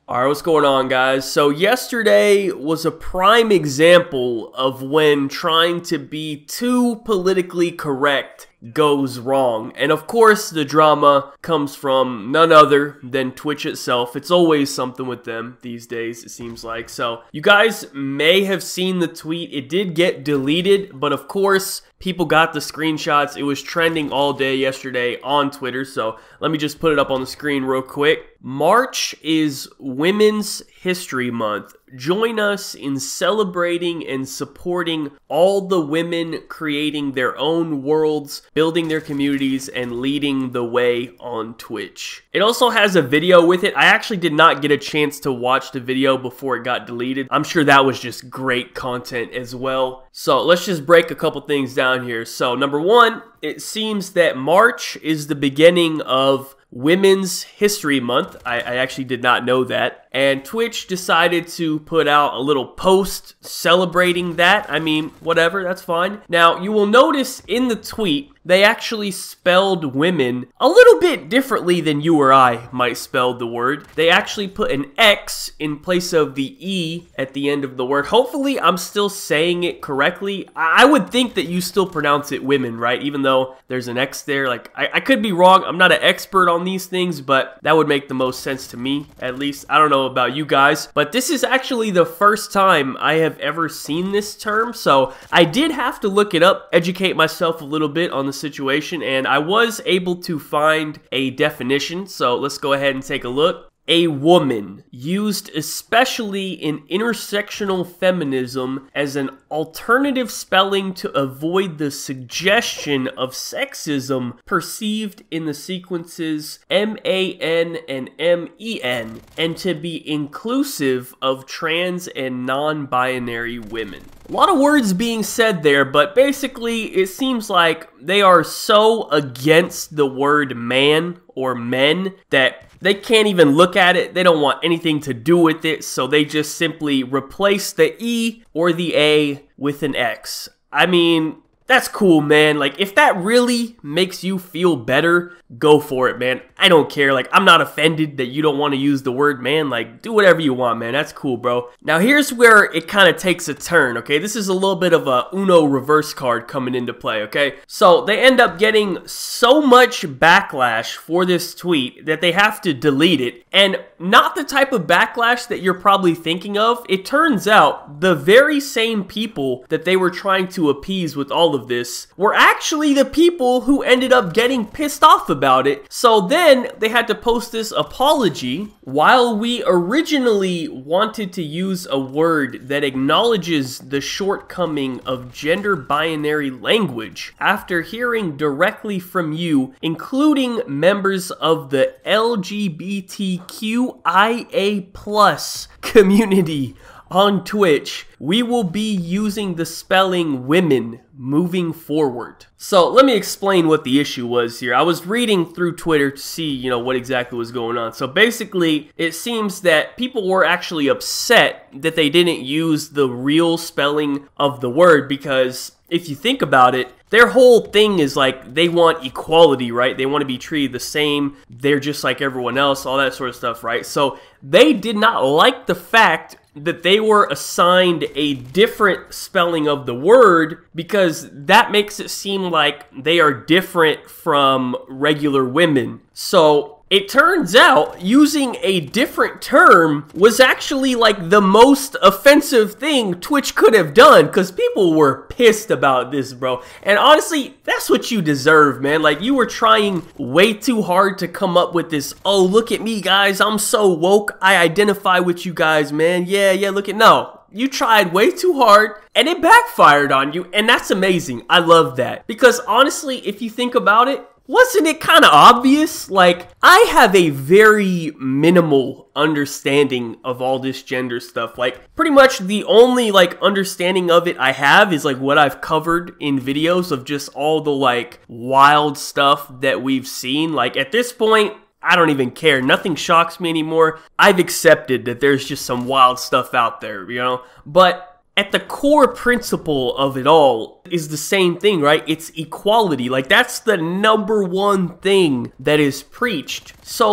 Alright, what's going on, guys? So yesterday was a prime example of when trying to be too politically correct goes wrong. And of course, the drama comes from none other than Twitch itself. It's always something with them these days, it seems like. So you guys may have seen the tweet. It did get deleted, but of course, people got the screenshots. It was trending all day yesterday on Twitter. So let me just put it up on the screen real quick. March is Women's History Month. Join us in celebrating and supporting all the women creating their own worlds, building their communities, and leading the way on Twitch. It also has a video with it. I actually did not get a chance to watch the video before it got deleted. I'm sure that was just great content as well. So let's just break a couple things down here. So number one, it seems that March is the beginning of Women's History Month. I actually did not know that. And Twitch decided to put out a little post celebrating that. I mean, whatever, that's fine. Now, you will notice in the tweet, they actually spelled women a little bit differently than you or I might spell the word. They actually put an X in place of the E at the end of the word. Hopefully, I'm still saying it correctly. I would think that you still pronounce it women, right? Even though there's an X there. Like, I could be wrong. I'm not an expert on these things, but that would make the most sense to me, at least. I don't know about you guys, but this is actually the first time I have ever seen this term, so I did have to look it up, educate myself a little bit on the situation, and I was able to find a definition, so let's go ahead and take a look. A woman, used especially in intersectional feminism as an alternative spelling to avoid the suggestion of sexism perceived in the sequences M-A-N and M-E-N, and to be inclusive of trans and non-binary women. A lot of words being said there, but basically it seems like they are so against the word man or men that they can't even look at it. They don't want anything to do with it, so they just simply replace the E or the A with an X. I mean, that's cool, man. Like, if that really makes you feel better, go for it, man. I don't care. Like, I'm not offended that you don't want to use the word man. Like, do whatever you want, man. That's cool, bro. Now, here's where it kind of takes a turn, okay? This is a little bit of a Uno reverse card coming into play, okay? So, they end up getting so much backlash for this tweet that they have to delete it. And not the type of backlash that you're probably thinking of. It turns out the very same people that they were trying to appease with all of this were actually the people who ended up getting pissed off about it. So then they had to post this apology. While we originally wanted to use a word that acknowledges the shortcoming of gender binary language, after hearing directly from you, including members of the LGBTQIA+ community on Twitch, we will be using the spelling women moving forward. So let me explain what the issue was here. I was reading through Twitter to see, what exactly was going on. So basically, it seems that people were actually upset that they didn't use the real spelling of the word, because if you think about it, their whole thing is like they want equality, right? They want to be treated the same. They're just like everyone else, all that sort of stuff, right? So they did not like the fact that they were assigned a different spelling of the word, because that makes it seem like they are different from regular women. So it turns out using a different term was actually like the most offensive thing Twitch could have done, because people were pissed about this, bro. And honestly, that's what you deserve, man. Like, you were trying way too hard to come up with this, oh, look at me, guys, I'm so woke, I identify with you guys, man. Yeah, look at, no. You tried way too hard, and it backfired on you, and that's amazing. I love that. Because honestly, if you think about it, wasn't it kind of obvious? Like, I have a very minimal understanding of all this gender stuff. Like, pretty much the only, understanding of it I have is, what I've covered in videos of just all the, wild stuff that we've seen. Like, at this point, I don't even care. Nothing shocks me anymore. I've accepted that there's just some wild stuff out there, But at the core principle of it all is the same thing, right? It's equality. Like, that's the number one thing that is preached. So,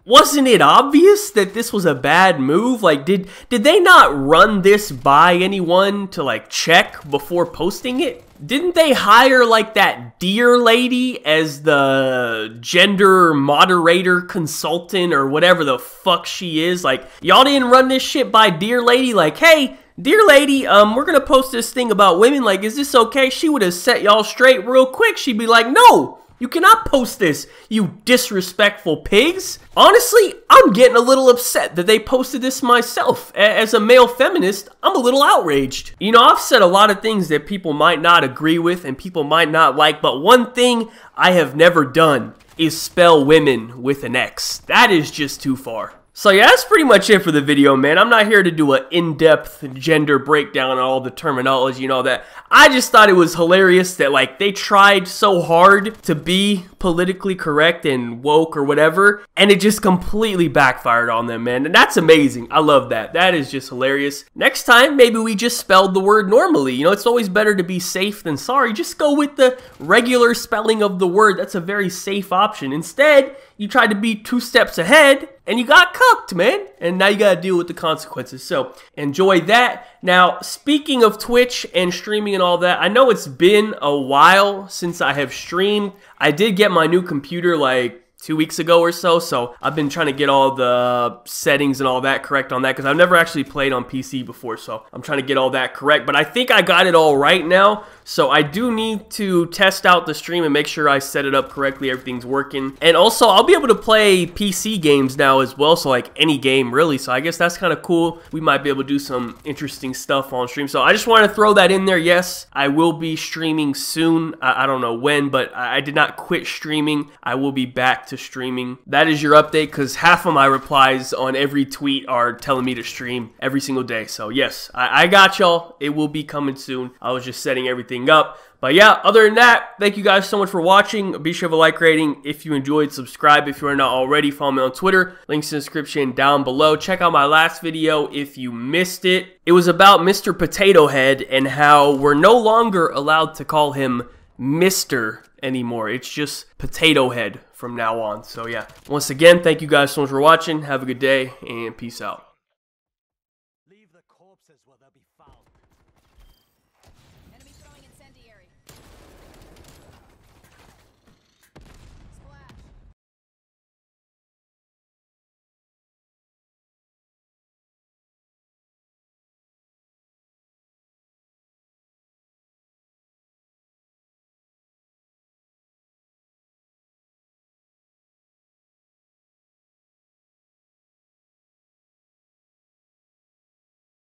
wasn't it obvious that this was a bad move? Like, did they not run this by anyone to like check before posting it? Didn't they hire like that Dear Lady as the gender moderator consultant or whatever the fuck she is? Like, y'all didn't run this shit by Dear Lady? Like, hey, Dear Lady, we're gonna post this thing about women. Like, is this okay? She would have set y'all straight real quick. She'd be like, no, you cannot post this, you disrespectful pigs. Honestly, I'm getting a little upset that they posted this myself. As a male feminist, I'm a little outraged. You know, I've said a lot of things that people might not agree with and people might not like, but one thing I have never done is spell women with an X. That is just too far. So yeah, that's pretty much it for the video, man. I'm not here to do an in-depth gender breakdown on all the terminology and all that. I just thought it was hilarious that, like, they tried so hard to be politically correct and woke or whatever, and it just completely backfired on them, man. And that's amazing. I love that. That is just hilarious. Next time, maybe we just spelled the word normally. You know, it's always better to be safe than sorry. Just go with the regular spelling of the word. That's a very safe option. Instead, you tried to be 2 steps ahead, and you got cooked, man. And now you gotta deal with the consequences. So, enjoy that. Now, speaking of Twitch and streaming and all that, I know it's been a while since I have streamed. I did get my new computer like 2 weeks ago or so I've been trying to get all the settings and all that correct on that because I've never actually played on PC before, so I'm trying to get all that correct, but I think I got it all right now. So I do need to test out the stream and make sure I set it up correctly, everything's working. And also, I'll be able to play PC games now as well, so like any game really. So I guess that's kind of cool. We might be able to do some interesting stuff on stream. So I just want to throw that in there. Yes, I will be streaming soon. I don't know when, but I did not quit streaming. I will be back to streaming. That is your update because half of my replies on every tweet are telling me to stream every single day. So yes, I got y'all. It will be coming soon. I was just setting everything up. But yeah, other than that, thank you guys so much for watching. Be sure to like rating if you enjoyed. Subscribe if you are not already. Follow me on Twitter. Links in the description down below. Check out my last video if you missed it. It was about Mr. Potato Head and how we're no longer allowed to call him Mr. anymore. It's just Potato Head from now on. So yeah, once again, thank you guys so much for watching. Have a good day and peace out.